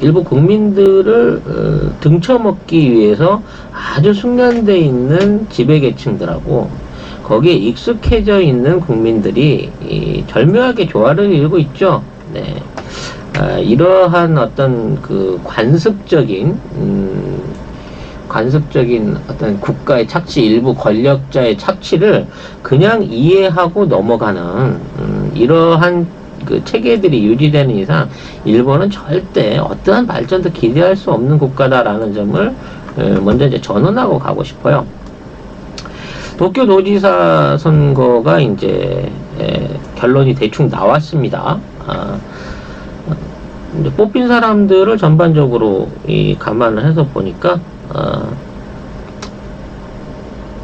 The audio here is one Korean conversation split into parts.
일부 국민들을 등쳐먹기 위해서 아주 숙련되어 있는 지배계층들하고 거기에 익숙해져 있는 국민들이 절묘하게 조화를 이루고 있죠. 네. 이러한 어떤 그 관습적인 어떤 국가의 착취, 일부 권력자의 착취를 그냥 이해하고 넘어가는 이러한 그 체계들이 유지되는 이상 일본은 절대 어떠한 발전도 기대할 수 없는 국가다라는 점을 먼저 이제 전언하고 가고 싶어요. 도쿄 도지사 선거가 이제 결론이 대충 나왔습니다. 이제 뽑힌 사람들을 전반적으로 감안을 해서 보니까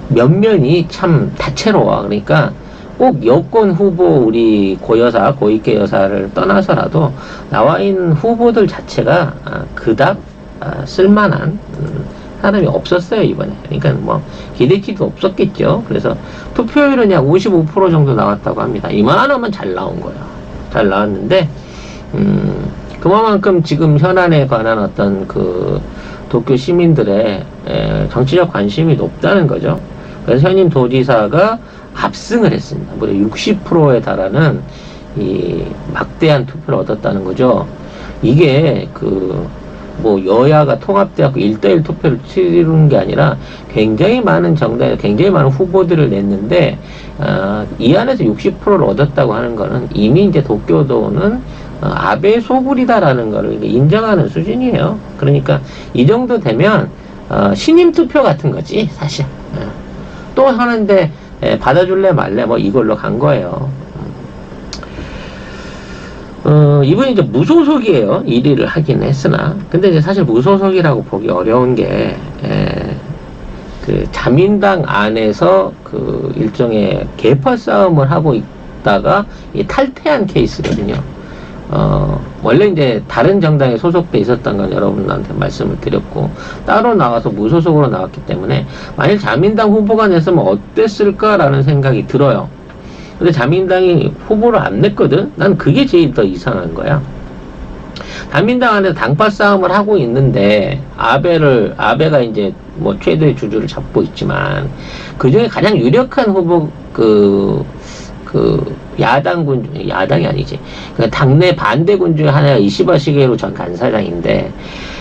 면면이 참 다채로워. 그러니까 꼭 여권 후보 우리 고여사, 고이케 여사를 떠나서라도 나와 있는 후보들 자체가 그닥 쓸만한 사람이 없었어요, 이번에. 그러니까 뭐 기대치도 없었겠죠. 그래서 투표율은 약 55% 정도 나왔다고 합니다. 이만하면 잘 나온 거예요. 잘 나왔는데 그만큼 지금 현안에 관한 어떤 그 도쿄 시민들의 정치적 관심이 높다는 거죠. 그래서 현임 도지사가 압승을 했습니다. 무려 60%에 달하는 이 막대한 투표를 얻었다는 거죠. 이게 그 뭐 여야가 통합돼갖고 1대1 투표를 치르는 게 아니라 굉장히 많은 정당에 굉장히 많은 후보들을 냈는데 이 안에서 60%를 얻었다고 하는 거는 이미 이제 도쿄도는 아베 소굴이다라는 거를 인정하는 수준이에요. 그러니까 이 정도 되면 신임 투표 같은 거지 사실. 또 하는데 받아줄래 말래 뭐 이걸로 간 거예요. 이분이 이제 무소속이에요. 1위를 하긴 했으나. 근데 이제 사실 무소속이라고 보기 어려운 게, 그 자민당 안에서 그 일종의 계파 싸움을 하고 있다가 탈퇴한 케이스거든요. 원래 이제 다른 정당에 소속돼 있었던 건 여러분한테 말씀을 드렸고, 따로 나와서 무소속으로 나왔기 때문에, 만일 자민당 후보가 냈으면 어땠을까라는 생각이 들어요. 근데 자민당이 후보를 안 냈거든? 난 그게 제일 더 이상한 거야. 자민당 안에서 당파 싸움을 하고 있는데, 아베가 이제 뭐 최대의 주주를 잡고 있지만, 그 중에 가장 유력한 후보, 야당이 아니지. 그 당내 반대군 중에 하나가 이시바 시게루 전 간사장인데,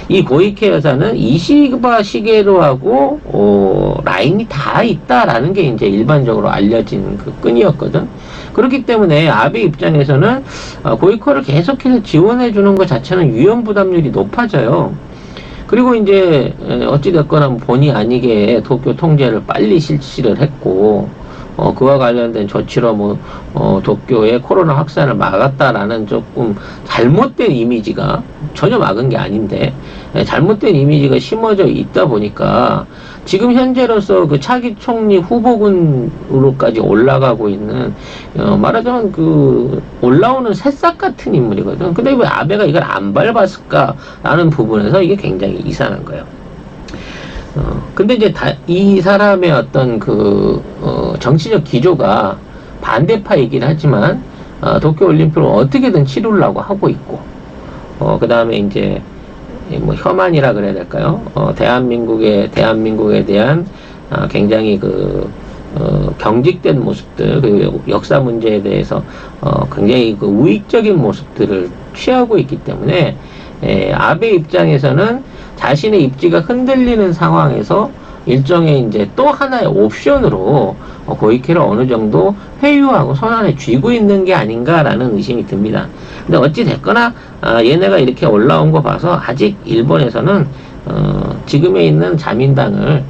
이 고이케 여사는 이시바 시게루하고, 라인이 다 있다라는 게 이제 일반적으로 알려진 그 끈이었거든. 그렇기 때문에 아베 입장에서는 고이코를 계속해서 지원해주는 것 자체는 위험 부담률이 높아져요. 그리고 이제, 어찌됐거나 본의 아니게 도쿄 통제를 빨리 실시를 했고, 그와 관련된 조치로 도쿄의 코로나 확산을 막았다라는 조금 잘못된 이미지가 전혀 막은 게 아닌데, 잘못된 이미지가 심어져 있다 보니까 지금 현재로서 그 차기 총리 후보군으로까지 올라가고 있는, 말하자면 그 올라오는 새싹 같은 인물이거든. 근데 왜 아베가 이걸 안 밟았을까라는 부분에서 이게 굉장히 이상한 거예요. 근데 이제 이 사람의 어떤 정치적 기조가 반대파이긴 하지만, 도쿄올림픽을 어떻게든 치르려고 하고 있고, 그 다음에 이제, 뭐, 혐한이라 그래야 될까요? 대한민국에 대한, 굉장히 경직된 모습들, 그 역사 문제에 대해서, 굉장히 우익적인 모습들을 취하고 있기 때문에, 아베 입장에서는 자신의 입지가 흔들리는 상황에서 일종의 이제 또 하나의 옵션으로 고이케를 어느 정도 회유하고 손안에 쥐고 있는 게 아닌가라는 의심이 듭니다. 근데 어찌 됐거나 얘네가 이렇게 올라온 거 봐서 아직 일본에서는 지금에 있는 자민당을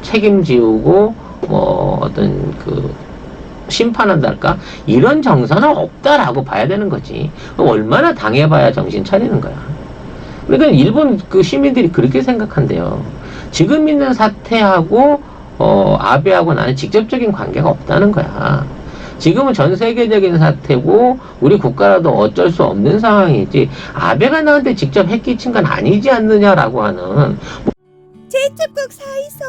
책임지우고 어떤 심판한달까 이런 정서는 없다라고 봐야 되는 거지. 얼마나 당해봐야 정신 차리는 거야. 그러니까 일본 시민들이 그렇게 생각한대요. 지금 있는 사태하고 아베하고 나는 직접적인 관계가 없다는 거야. 지금은 전 세계적인 사태고 우리 국가라도 어쩔 수 없는 상황이지 아베가 나한테 직접 해끼친 건 아니지 않느냐라고 하는. 제첩국 사이소.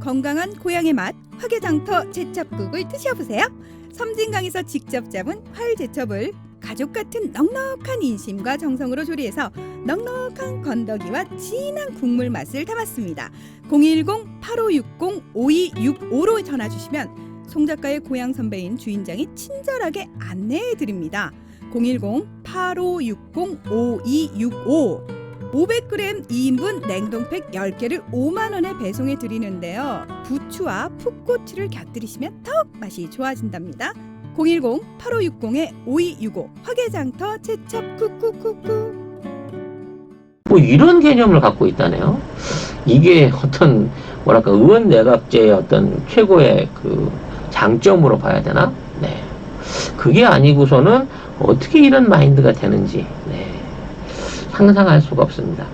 건강한 고향의 맛 화개장터 제첩국을 드셔보세요. 섬진강에서 직접 잡은 활제첩을 가족 같은 넉넉한 인심과 정성으로 조리해서 넉넉한 건더기와 진한 국물 맛을 담았습니다. 010-8560-5265로 전화 주시면 송 작가의 고향 선배인 주인장이 친절하게 안내해 드립니다. 010-8560-5265 500g 2인분 냉동팩 10개를 5만 원에 배송해 드리는데요. 부추와 풋고추를 곁들이시면 더욱 맛이 좋아진답니다. 010-8560-5265 화개장터 제첩 쿡쿡쿡쿡. 뭐 이런 개념을 갖고 있다네요. 이게 어떤 뭐랄까 의원 내각제의 어떤 최고의 그 장점으로 봐야 되나? 네. 그게 아니고서는 어떻게 이런 마인드가 되는지 상상할 수가 없습니다.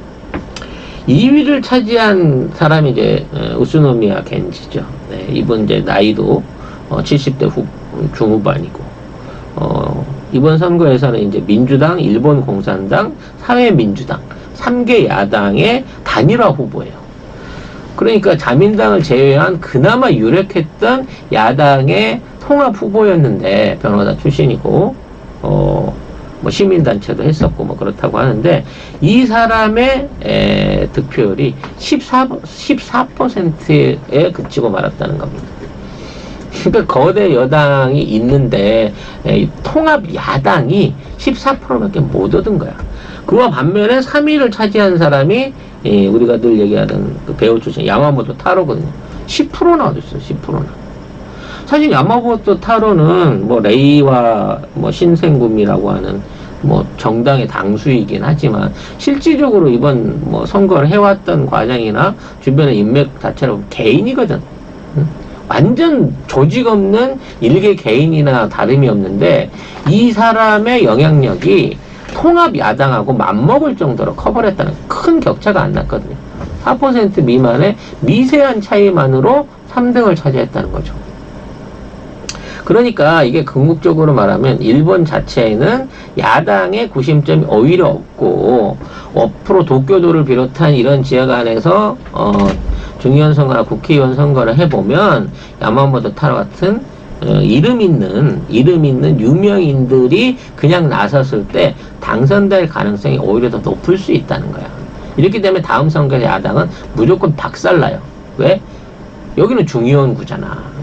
2위를 차지한 사람이 이제 우스노미야 겐지죠. 네, 이분 이제 나이도 70대 중후반이고 이번 선거에서는 이제 민주당, 일본 공산당, 사회민주당 3개 야당의 단일화 후보예요. 그러니까 자민당을 제외한 그나마 유력했던 야당의 통합 후보였는데 변호사 출신이고 뭐 시민단체도 했었고 뭐 그렇다고 하는데 이 사람의 득표율이 14%에 그치고 말았다는 겁니다. 그러니까 거대 여당이 있는데 통합 야당이 14%밖에 못 얻은 거야. 그와 반면에 3위를 차지한 사람이 우리가 늘 얘기하던 그 배우 출신 야마모토 타로거든요. 10%나 얻었어요. 10%나. 사실 야마모토 타로는 뭐 레이와 뭐 신생구미라고 하는 뭐 정당의 당수이긴 하지만 실질적으로 이번 뭐 선거를 해왔던 과정이나 주변의 인맥 자체로 개인이거든. 응? 완전 조직 없는 일개 개인이나 다름이 없는데 이 사람의 영향력이 통합 야당하고 맞먹을 정도로 커버했다는 큰 격차가 안 났거든요. 4% 미만의 미세한 차이만으로 3등을 차지했다는 거죠. 그러니까 이게 궁극적으로 말하면 일본 자체에는 야당의 구심점이 오히려 없고 앞으로 도쿄도를 비롯한 이런 지역 안에서 중의원 선거나 국회의원 선거를 해보면 야마모토 타로 같은 이름 있는 유명인들이 그냥 나섰을 때 당선될 가능성이 오히려 더 높을 수 있다는 거야. 이렇기 때문에 다음 선거에 야당은 무조건 박살나요. 왜? 여기는 중의원구잖아.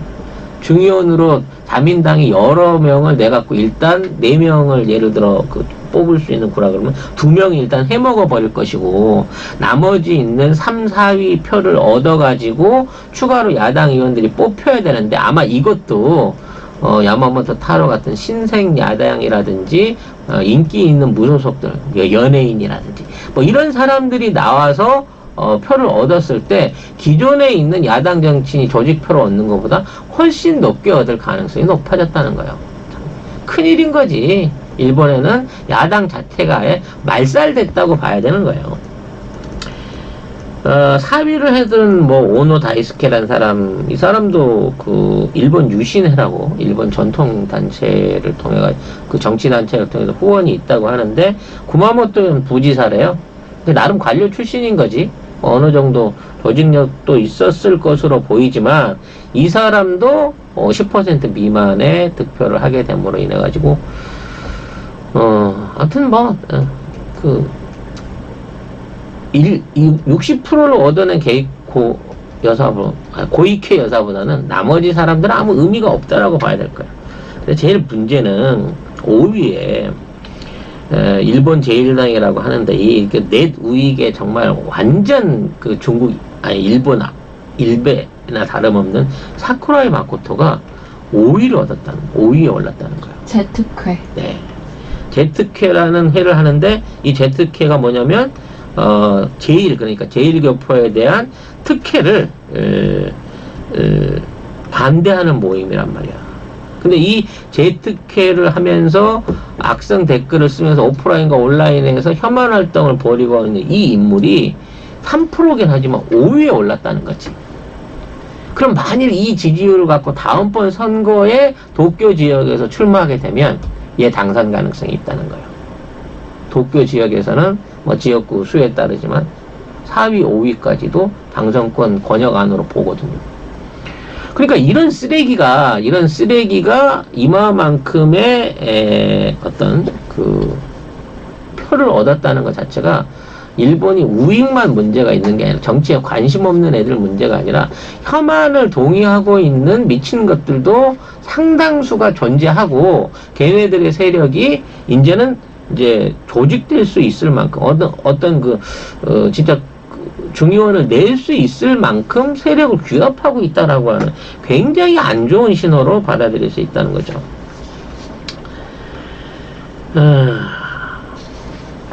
중의원으로 자민당이 여러 명을 내갖고 일단 4명을 예를 들어 뽑을 수 있는 구라 그러면 2명이 일단 해먹어 버릴 것이고 나머지 있는 3, 4위 표를 얻어가지고 추가로 야당 의원들이 뽑혀야 되는데 아마 이것도 야마모토 타로 같은 신생 야당이라든지 인기 있는 무소속들 연예인이라든지 뭐 이런 사람들이 나와서 표를 얻었을 때 기존에 있는 야당 정치인이 조직표를 얻는 것보다 훨씬 높게 얻을 가능성이 높아졌다는 거예요. 큰일인 거지. 일본에는 야당 자체가 아예 말살됐다고 봐야 되는 거예요. 4위를 해둔 뭐 오노 다이스케라는 사람, 이 사람도 그 일본 유신회라고 일본 전통 단체를 통해 그 정치 단체를 통해서 후원이 있다고 하는데 구마모토는 부지사래요. 근데 나름 관료 출신인 거지. 어느 정도 조직력도 있었을 것으로 보이지만 이 사람도 10% 미만의 득표를 하게 됨으로 인해 가지고 아무튼 뭐 60%를 얻어낸 게이코 여사보 고이케 여사보다는 나머지 사람들은 아무 의미가 없다라고 봐야 될 거야. 근데 제일 문제는 5위에 일본 제1당이라고 하는데 이 넷 우익에 정말 완전 그 중국 일베나 다름없는 사쿠라이 마코토가 5위에 올랐다는 거예요. 제특회. 네. 제특회라는 회를 하는데 이 제특회가 뭐냐면 그러니까 제1교포에 대한 특혜를 반대하는 모임이란 말이야. 근데 이 제특회를 하면서 악성 댓글을 쓰면서 오프라인과 온라인에서 혐한 활동을 벌이고 있는 이 인물이 3%긴 하지만 5위에 올랐다는 거지. 그럼 만일 이 지지율을 갖고 다음번 선거에 도쿄 지역에서 출마하게 되면 얘 당선 가능성이 있다는 거예요. 도쿄 지역에서는 뭐 지역구 수에 따르지만 4위, 5위까지도 당선권 권역 안으로 보거든요. 그러니까 이런 쓰레기가 이마만큼의 어떤 그 표를 얻었다는 것 자체가 일본이 우익만 문제가 있는 게 아니라 정치에 관심 없는 애들 문제가 아니라 혐한을 동의하고 있는 미친 것들도 상당수가 존재하고 걔네들의 세력이 이제는 이제 조직될 수 있을 만큼 어떤 진짜 중의원을 낼 수 있을 만큼 세력을 규합하고 있다라고 하는 굉장히 안 좋은 신호로 받아들일 수 있다는 거죠.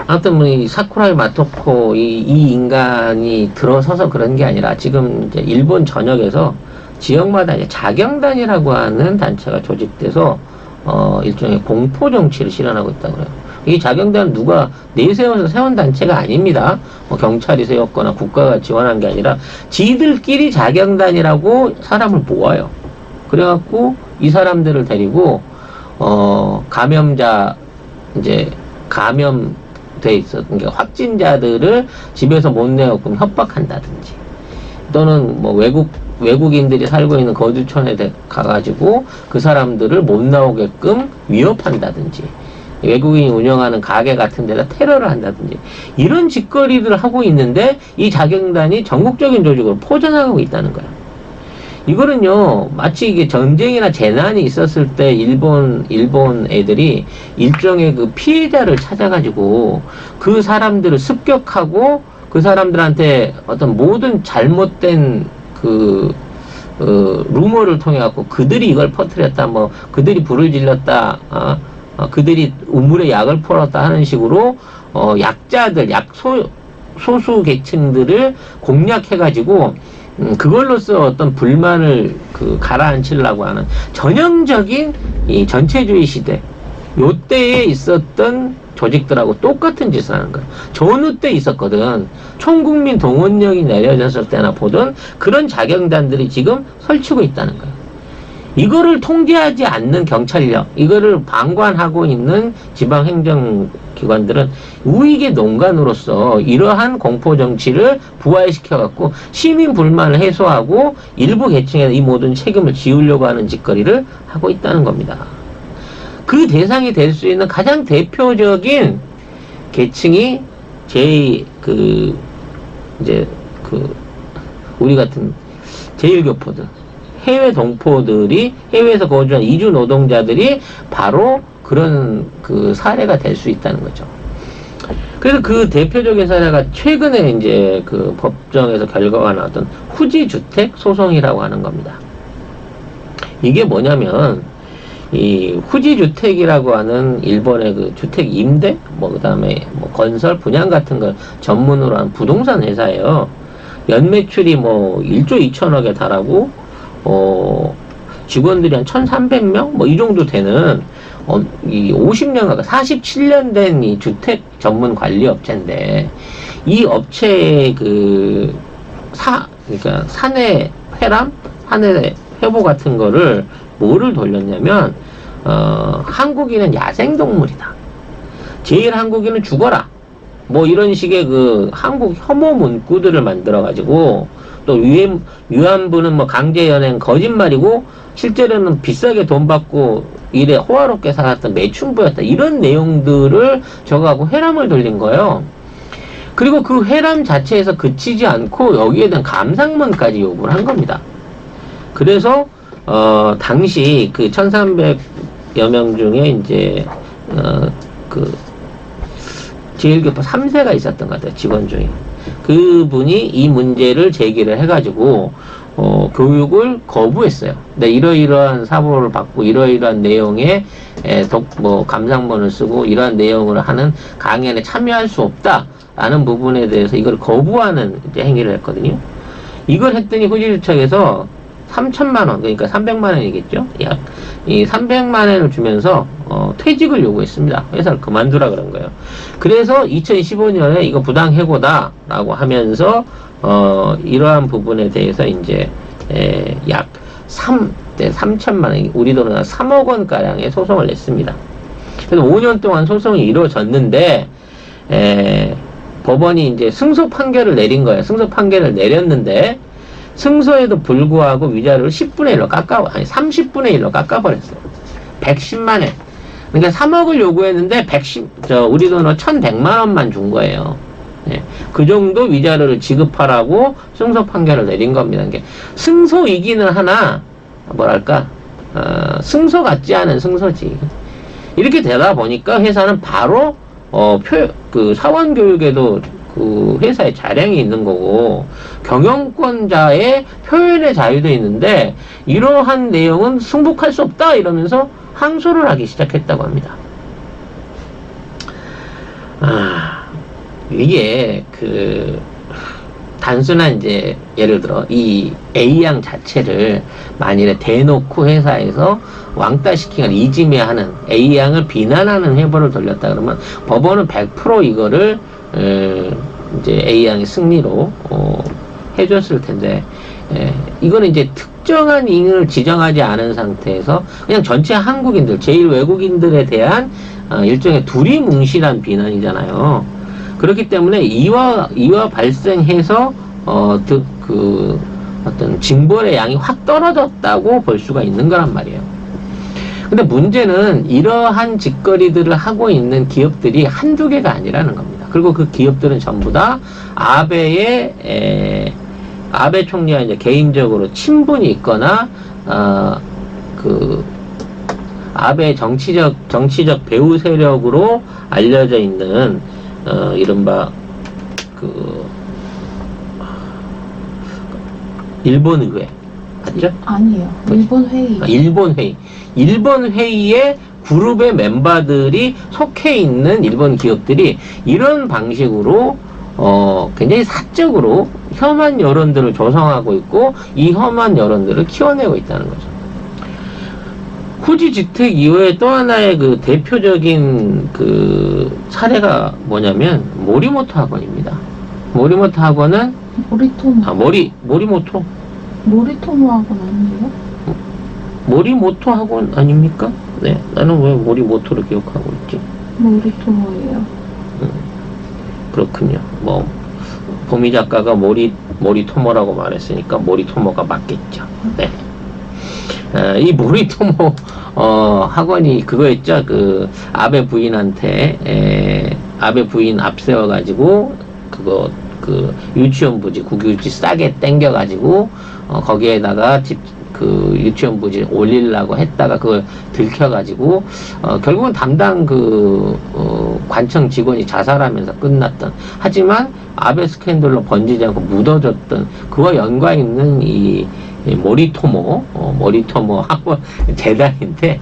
아무튼 뭐 이 사쿠라이 마토코 이 인간이 들어서서 그런 게 아니라 지금 이제 일본 전역에서 지역마다 이제 자경단이라고 하는 단체가 조직돼서 일종의 공포 정치를 실현하고 있다고 그래요. 이 자경단은 누가 내세워서 세운 단체가 아닙니다. 뭐 경찰이 세웠거나 국가가 지원한 게 아니라 지들끼리 자경단이라고 사람을 모아요. 그래갖고 이 사람들을 데리고 감염자 이제 감염돼 있었던 그러니까 확진자들을 집에서 못 내게끔 협박한다든지 또는 뭐 외국인들이 살고 있는 거주촌에 가가지고 그 사람들을 못 나오게끔 위협한다든지 외국인이 운영하는 가게 같은 데다 테러를 한다든지 이런 짓거리를 하고 있는데 이 자경단이 전국적인 조직으로 포져나가고 있다는 거야. 이거는요 마치 이게 전쟁이나 재난이 있었을 때 일본 애들이 일종의 그 피해자를 찾아가지고 그 사람들을 습격하고 그 사람들한테 어떤 모든 잘못된 루머를 통해 갖고 그들이 이걸 퍼뜨렸다 뭐 그들이 불을 질렀다 그들이 우물에 약을 풀었다 하는 식으로 약자들 소수 계층들을 공략해가지고 그걸로써 어떤 불만을 가라앉히려고 하는 전형적인 이 전체주의 시대 요때에 있었던 조직들하고 똑같은 짓을 하는 거예요. 전후 때 있었거든. 총국민 동원령이 내려졌을 때나 보던 그런 자경단들이 지금 설치고 있다는 거예요. 이거를 통제하지 않는 경찰력, 이거를 방관하고 있는 지방행정기관들은 우익의 농간으로서 이러한 공포정치를 부활시켜갖고 시민 불만을 해소하고 일부 계층에 이 모든 책임을 지우려고 하는 짓거리를 하고 있다는 겁니다. 그 대상이 될 수 있는 가장 대표적인 계층이 우리 같은 제1교포들. 해외 동포들이 해외에서 거주한 이주 노동자들이 바로 그런 사례가 될 수 있다는 거죠. 그래서 그 대표적인 사례가 최근에 이제 법정에서 결과가 나왔던 후지 주택 소송이라고 하는 겁니다. 이게 뭐냐면 이 후지 주택이라고 하는 일본의 주택 임대 그다음에 건설 분양 같은 걸 전문으로 한 부동산 회사예요. 연매출이 1조 2천억에 달하고 직원들이 한 1,300명? 이 정도 되는, 이 50년, 47년 된 이 주택 전문 관리 업체인데, 이 업체의 그러니까 사내 회람? 사내 회보 같은 거를 뭐를 돌렸냐면, 한국인은 야생동물이다. 제일 한국인은 죽어라. 이런 식의 한국 혐오 문구들을 만들어가지고, 또 위안부는 강제 연행 거짓말이고 실제로는 비싸게 돈 받고 일에 호화롭게 살았던 매춘부였다 이런 내용들을 적어가고 회람을 돌린 거예요. 그리고 그 회람 자체에서 그치지 않고 여기에 대한 감상문까지 요구를 한 겁니다. 그래서 당시 1,300여 명 중에 이제 제1교포 3세가 있었던 것 같아요. 직원 중에. 그분이 이 문제를 제기를 해가지고 교육을 거부했어요. 근데 이러이러한 사보를 받고 이러이러한 내용의 감상문을 쓰고 이러한 내용을 하는 강연에 참여할 수 없다라는 부분에 대해서 이걸 거부하는 이제 행위를 했거든요. 이걸 했더니 후지주택에서 3천만 원, 그러니까 300만 원이겠죠? 약 이 300만 원을 주면서 퇴직을 요구했습니다. 회사를 그만두라 그런 거예요. 그래서 2015년에 이거 부당해고다라고 하면서 이러한 부분에 대해서 이제 약 3천만 원, 우리 돈으로 3억 원 가량의 소송을 냈습니다. 그래서 5년 동안 소송이 이루어졌는데 법원이 이제 승소 판결을 내린 거예요. 승소 판결을 내렸는데 승소에도 불구하고 위자료를 10분의 1로 아니 30분의 1로 깎아버렸어요. 110만 원. 그러니까 3억을 요구했는데 우리 돈으로 1,100만 원만 준 거예요. 예, 그 정도 위자료를 지급하라고 승소 판결을 내린 겁니다. 그러니까 승소 이기는 하나 뭐랄까 승소 같지 않은 승소지. 이렇게 되다 보니까 회사는 바로 그 사원 교육에도 그 회사에 자량이 있는 거고 경영권자의 표현의 자유도 있는데 이러한 내용은 승복할 수 없다 이러면서 항소를 하기 시작했다고 합니다. 이게 단순한 이제 예를 들어 이 A양 자체를 만일에 대놓고 회사에서 왕따 시키거나 이지매하는 A양을 비난하는 회보를 돌렸다 그러면 법원은 100% 이거를 이제 A양의 승리로 해줬을 텐데 이거는 이제 특정한 인을 지정하지 않은 상태에서 그냥 전체 한국인들 제일 외국인들에 대한 일종의 두리뭉실한 비난이잖아요. 그렇기 때문에 이와 발생해서 어떤 징벌의 양이 확 떨어졌다고 볼 수가 있는 거란 말이에요. 근데 문제는 이러한 짓거리들을 하고 있는 기업들이 한두 개가 아니라는 겁니다. 그리고 그 기업들은 전부 다 아베 총리와 이제 개인적으로 친분이 있거나 아베 정치적 배후 세력으로 알려져 있는 이른바 일본 의회 맞죠? 아니에요. 일본 회의. 일본 회의의 그룹의 멤버들이 속해 있는 일본 기업들이 이런 방식으로 굉장히 사적으로 혐한 여론들을 조성하고 있고 이 혐한 여론들을 키워내고 있다는 거죠. 후지 주택 이후에 또 하나의 그 대표적인 그 사례가 뭐냐면 모리모토 학원입니다. 모리모토 학원은 모리모토 학원 아니에요? 모리모토 학원 아닙니까? 네, 나는 왜 모리모토를 기억하고 있지? 모리토모예요. 그렇군요. 뭐 보미 작가가 모리토모라고 말했으니까 모리토모가 맞겠죠. 네. 이 모리토모 학원이 그거였죠. 그 아베 부인한테 아베 부인 앞세워 가지고 그 유치원 부지 국유지 싸게 땡겨 가지고 거기에다가 그 유치원 부지 올리려고 했다가 그걸 들켜가지고 결국은 담당 관청 직원이 자살하면서 끝났던, 하지만 아베 스캔들로 번지지 않고 묻어졌던 그와 연관 있는 이 모리토모 학원 재단인데,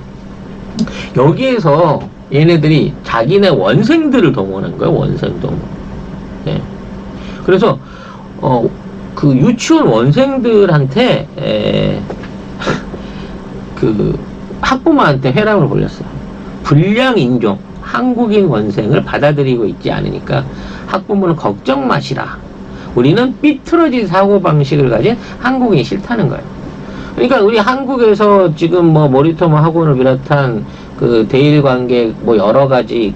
여기에서 얘네들이 자기네 원생들을 동원한 거예요. 원생 동원. 예. 그래서 그 유치원 원생들한테 그 학부모한테 회랑을 벌렸어요. 불량 인종 한국인 원생을 받아들이고 있지 않으니까 학부모는 걱정 마시라. 우리는 삐뚤어진 사고방식을 가진 한국인이 싫다는 거예요. 그러니까 우리 한국에서 지금 뭐 모리토모 학원을 비롯한 그 대일 관계 뭐 여러 가지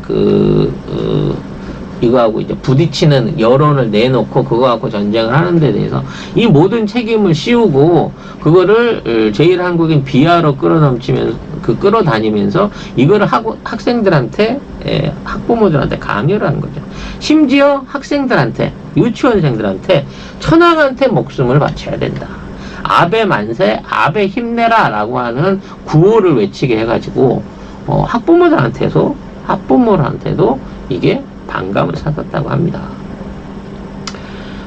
이거하고 이제 부딪히는 여론을 내놓고 그거 갖고 전쟁을 하는 데 대해서 이 모든 책임을 씌우고 그거를 제일 한국인 비하로 끌어다니면서 이거를 학생들한테 학부모들한테 강요를 한 거죠. 심지어 학생들한테, 유치원생들한테 천황한테 목숨을 바쳐야 된다. 아베 만세, 아베 힘내라 라고 하는 구호를 외치게 해가지고 학부모들한테도 이게 반감을 샀었다고 합니다.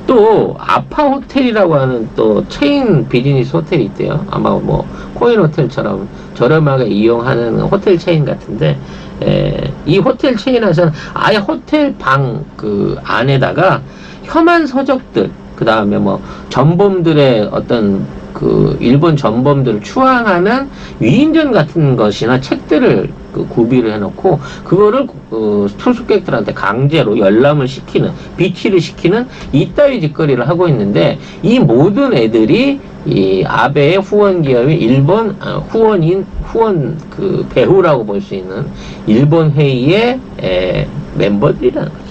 또 아파 호텔이라고 하는 또 체인 비즈니스 호텔이 있대요. 아마 뭐 코인 호텔처럼 저렴하게 이용하는 호텔 체인 같은데, 이 호텔 체인에서는 아예 호텔 방 그 안에다가 혐한 서적들, 그 다음에 뭐 전범들의 어떤 그 일본 전범들을 추앙하는 위인전 같은 것이나 책들을 구비를 해놓고 그거를 투숙객들한테 강제로 열람을 시키는, 비치를 시키는 이따위 짓거리를 하고 있는데, 이 모든 애들이 이 아베의 후원 기업인 일본 후원 그 배후라고 볼 수 있는 일본 회의의 멤버들이라는 거죠.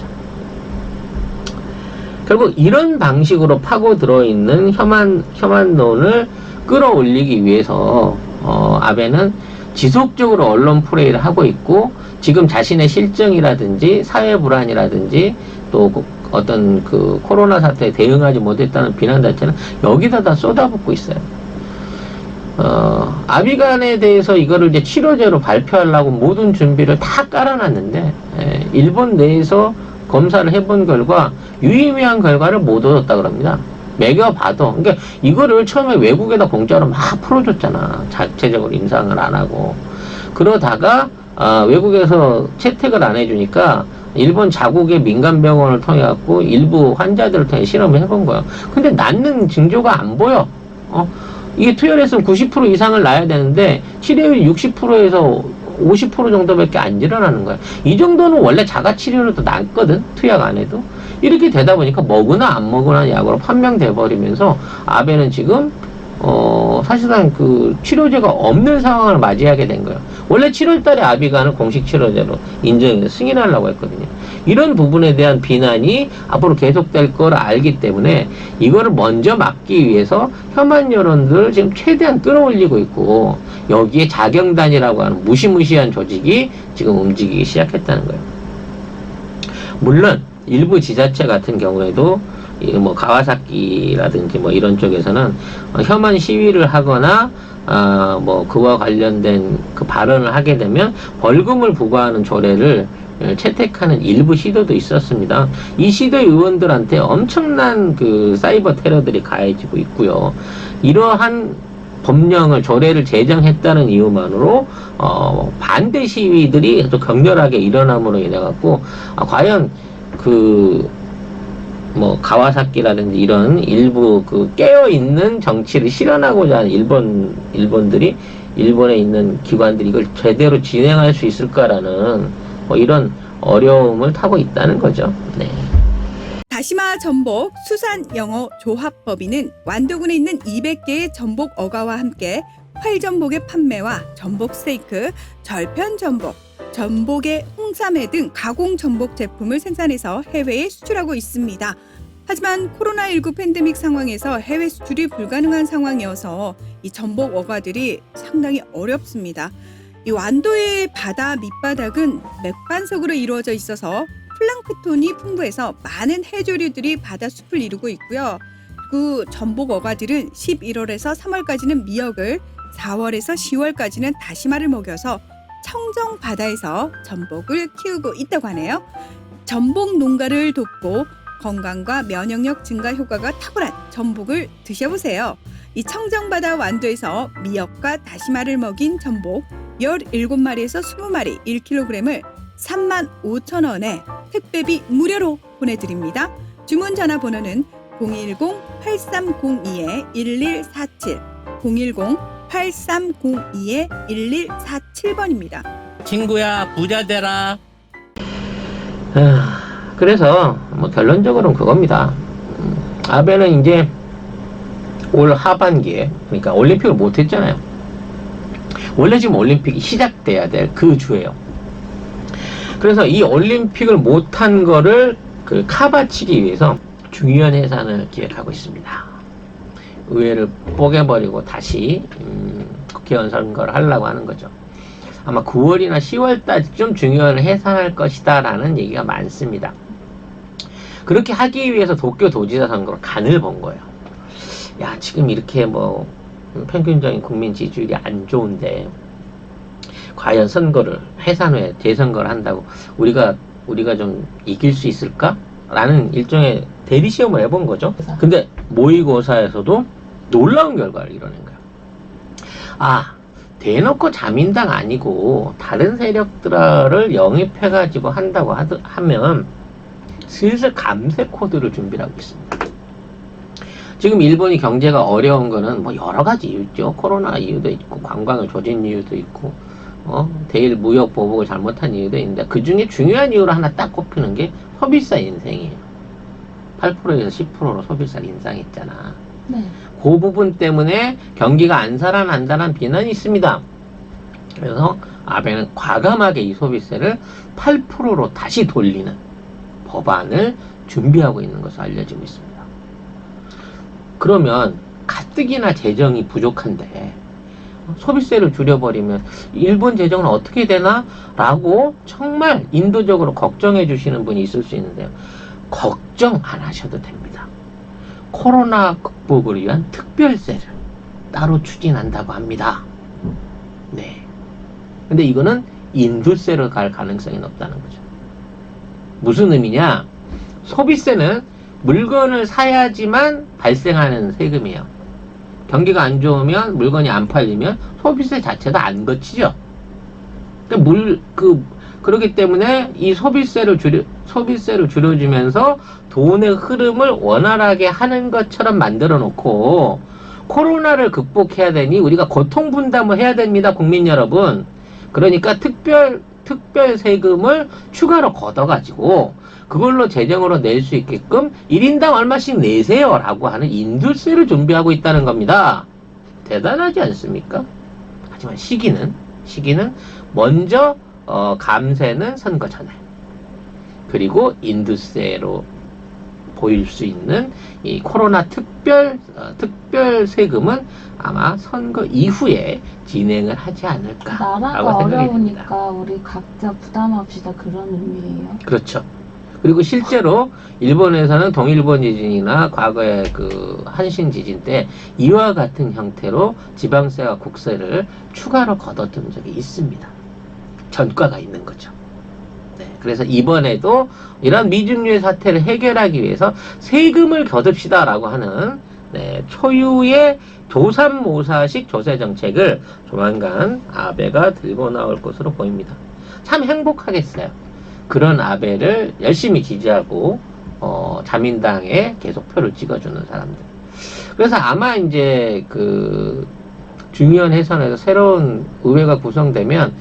결국 이런 방식으로 파고 들어있는 혐한론을 끌어올리기 위해서 아베는 지속적으로 언론 프레이를 하고 있고 지금 자신의 실정이라든지 사회 불안이라든지 또 어떤 그 코로나 사태에 대응하지 못했다는 비난 자체는 여기다 다 쏟아붓고 있어요. 아비간에 대해서 이거를 이제 치료제로 발표하려고 모든 준비를 다 깔아놨는데 일본 내에서 검사를 해본 결과 유의미한 결과를 못 얻었다 그럽니다. 매겨봐도. 그러니까 이거를 처음에 외국에다 공짜로 막 풀어줬잖아. 자체적으로 임상을 안 하고. 그러다가 외국에서 채택을 안 해주니까 일본 자국의 민간병원을 통해 갖고 일부 환자들을 통해 실험을 해본 거야. 근데 낫는 징조가 안 보여. 이게 투여했으면 90% 이상을 낳아야 되는데 치료율 60%에서 50% 정도밖에 안 일어나는 거야. 이 정도는 원래 자가치료로도 낫거든. 투약 안 해도. 이렇게 되다 보니까 먹으나 안 먹으나 약으로 판명돼 버리면서 아베는 지금 사실상 그 치료제가 없는 상황을 맞이하게 된 거예요. 원래 7월달에 아비간을 공식 치료제로 인정해서 승인하려고 했거든요. 이런 부분에 대한 비난이 앞으로 계속될 걸 알기 때문에 이거를 먼저 막기 위해서 혐한 여론들을 지금 최대한 끌어올리고 있고 여기에 자경단이라고 하는 무시무시한 조직이 지금 움직이기 시작했다는 거예요. 물론 일부 지자체 같은 경우에도 뭐 가와사키라든지 뭐 이런 쪽에서는 혐한 시위를 하거나 뭐 그와 관련된 그 발언을 하게 되면 벌금을 부과하는 조례를 채택하는 일부 시도도 있었습니다. 이 시도 의원들한테 엄청난 그 사이버 테러들이 가해지고 있고요. 이러한 법령을 조례를 제정했다는 이유만으로 반대 시위들이 또 격렬하게 일어남으로 인해 갖고 과연 그 뭐 가와사키라든지 이런 일부 그 깨어 있는 정치를 실현하고자 하는 일본들이 일본에 있는 기관들이 이걸 제대로 진행할 수 있을까라는 뭐 이런 어려움을 타고 있다는 거죠. 네. 다시마 전복 수산 영어 조합법인은 완도군에 있는 200개의 전복 어가와 함께 활전복의 판매와 전복 스테이크, 절편 전복, 전복의 홍삼회 등 가공 전복 제품을 생산해서 해외에 수출하고 있습니다. 하지만 코로나19 팬데믹 상황에서 해외 수출이 불가능한 상황이어서 이 전복 어가들이 상당히 어렵습니다. 이 완도의 바다 밑바닥은 맥반석으로 이루어져 있어서 플랑크톤이 풍부해서 많은 해조류들이 바다 숲을 이루고 있고요. 그 전복 어가들은 11월에서 3월까지는 미역을, 4월에서 10월까지는 다시마를 먹여서 청정 바다에서 전복을 키우고 있다고 하네요. 전복 농가를 돕고 건강과 면역력 증가 효과가 탁월한 전복을 드셔보세요. 이 청정바다 완도에서 미역과 다시마를 먹인 전복 17마리에서 20마리 1kg을 35,000원에 택배비 무료로 보내드립니다. 주문 전화번호는 010-8302-1147 010-8302-1147번입니다. 친구야 부자 되라. 그래서 뭐 결론적으로는 그겁니다. 아베는 이제 올 하반기에 그러니까 올림픽을 못했잖아요. 원래 지금 올림픽이 시작돼야 될 그 주예요. 그래서 이 올림픽을 못한 거를 그 카바치기 위해서 중요한 해산을 기획하고 있습니다. 의회를 뽀개버리고 다시 국회의원 선거를 하려고 하는 거죠. 아마 9월이나 10월 달쯤 중요한 해산할 것이다 라는 얘기가 많습니다. 그렇게 하기 위해서 도쿄 도지사 선거로 간을 본 거예요. 야, 지금 이렇게 뭐 평균적인 국민 지지율이 안 좋은데 과연 선거를 해산 후에 재선거를 한다고 우리가 좀 이길 수 있을까? 라는 일종의 대리시험을 해본 거죠. 근데 모의고사에서도 놀라운 결과를 이뤄낸 거예요. 대놓고 자민당 아니고 다른 세력들을 영입해가지고 한다고 하면 슬슬 감세 코드를 준비하고 있습니다. 지금 일본이 경제가 어려운 거는 뭐 여러 가지 이유 있죠. 코로나 이유도 있고 관광을 조진 이유도 있고 대일 무역 보복을 잘못한 이유도 있는데 그 중에 중요한 이유로 하나 딱 꼽히는 게 소비세 인상이에요. 8%에서 10%로 소비세를 인상했잖아. 네. 그 부분 때문에 경기가 안 살아난다는 비난이 있습니다. 그래서 아베는 과감하게 이 소비세를 8%로 다시 돌리는 법안을 준비하고 있는 것으로 알려지고 있습니다. 그러면 가뜩이나 재정이 부족한데 소비세를 줄여버리면 일본 재정은 어떻게 되나? 라고 정말 인도적으로 걱정해 주시는 분이 있을 수 있는데요. 걱정 안 하셔도 됩니다. 코로나 극복을 위한 특별세를 따로 추진한다고 합니다. 네. 근데 이거는 인도세로 갈 가능성이 높다는 거죠. 무슨 의미냐? 소비세는 물건을 사야지만 발생하는 세금이에요. 경기가 안 좋으면 물건이 안 팔리면 소비세 자체도 안 거치죠. 그렇기 때문에 이 소비세를 줄여주면서 돈의 흐름을 원활하게 하는 것처럼 만들어 놓고 코로나를 극복해야 되니 우리가 고통 분담을 해야 됩니다, 국민 여러분. 그러니까 특별 세금을 추가로 걷어가지고 그걸로 재정으로 낼 수 있게끔 1인당 얼마씩 내세요 라고 하는 인도세를 준비하고 있다는 겁니다. 대단하지 않습니까? 하지만 시기는 먼저 감세는 선거 전에, 그리고 인도세로 보일 수 있는 이 코로나 특별 세금은 아마 선거 이후에 진행을 하지 않을까라고 나라가 생각이 듭니다. 어려우니까 우리 각자 부담합시다, 그런 의미예요. 그렇죠. 그리고 실제로 일본에서는 동일본 지진이나 과거의 그 한신 지진 때 이와 같은 형태로 지방세와 국세를 추가로 걷어둔 적이 있습니다. 전과가 있는 거죠. 네, 그래서 이번에도 이런 미중유의 사태를 해결하기 위해서 세금을 거둡시다라고 하는 초유의 조삼모사식 조세 정책을 조만간 아베가 들고 나올 것으로 보입니다. 참 행복하겠어요. 그런 아베를 열심히 지지하고 자민당에 계속 표를 찍어주는 사람들. 그래서 아마 이제 그 중의원 해산에서 새로운 의회가 구성되면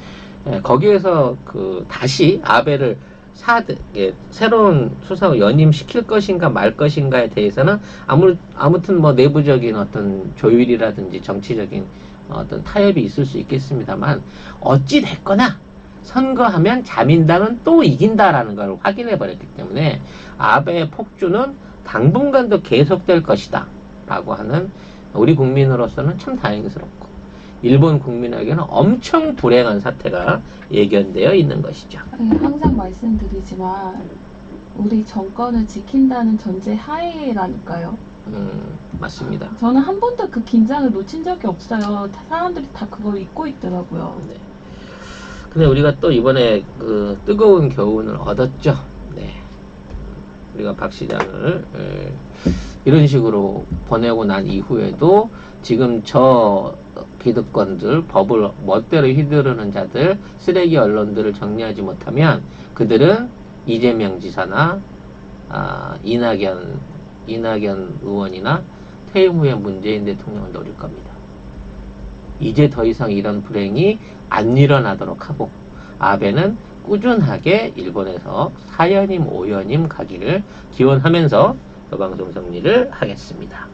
거기에서 그 다시 아베를 새로운 수상을 연임시킬 것인가 말 것인가에 대해서는 아무튼 뭐 내부적인 어떤 조율이라든지 정치적인 어떤 타협이 있을 수 있겠습니다만 어찌 됐거나 선거하면 자민당은 또 이긴다라는 걸 확인해 버렸기 때문에 아베의 폭주는 당분간도 계속될 것이다 라고 하는 우리 국민으로서는 참 다행스럽고 일본 국민에게는 엄청 불행한 사태가 예견되어 있는 것이죠. 항상 말씀드리지만 우리 정권을 지킨다는 전제 하에라니까요. 맞습니다. 저는 한 번도 그 긴장을 놓친 적이 없어요. 사람들이 다 그걸 잊고 있더라고요. 네. 근데 우리가 또 이번에 그 뜨거운 교훈을 얻었죠. 네. 우리가 박 시장을 이런 식으로 보내고 난 이후에도 지금 저 기득권들, 법을 멋대로 휘두르는 자들, 쓰레기 언론들을 정리하지 못하면 그들은 이재명 지사나 이낙연 의원이나 퇴임 후에 문재인 대통령을 노릴 겁니다. 이제 더 이상 이런 불행이 안 일어나도록 하고 아베는 꾸준하게 일본에서 4연임, 5연임 가기를 기원하면서 이 방송 정리를 하겠습니다.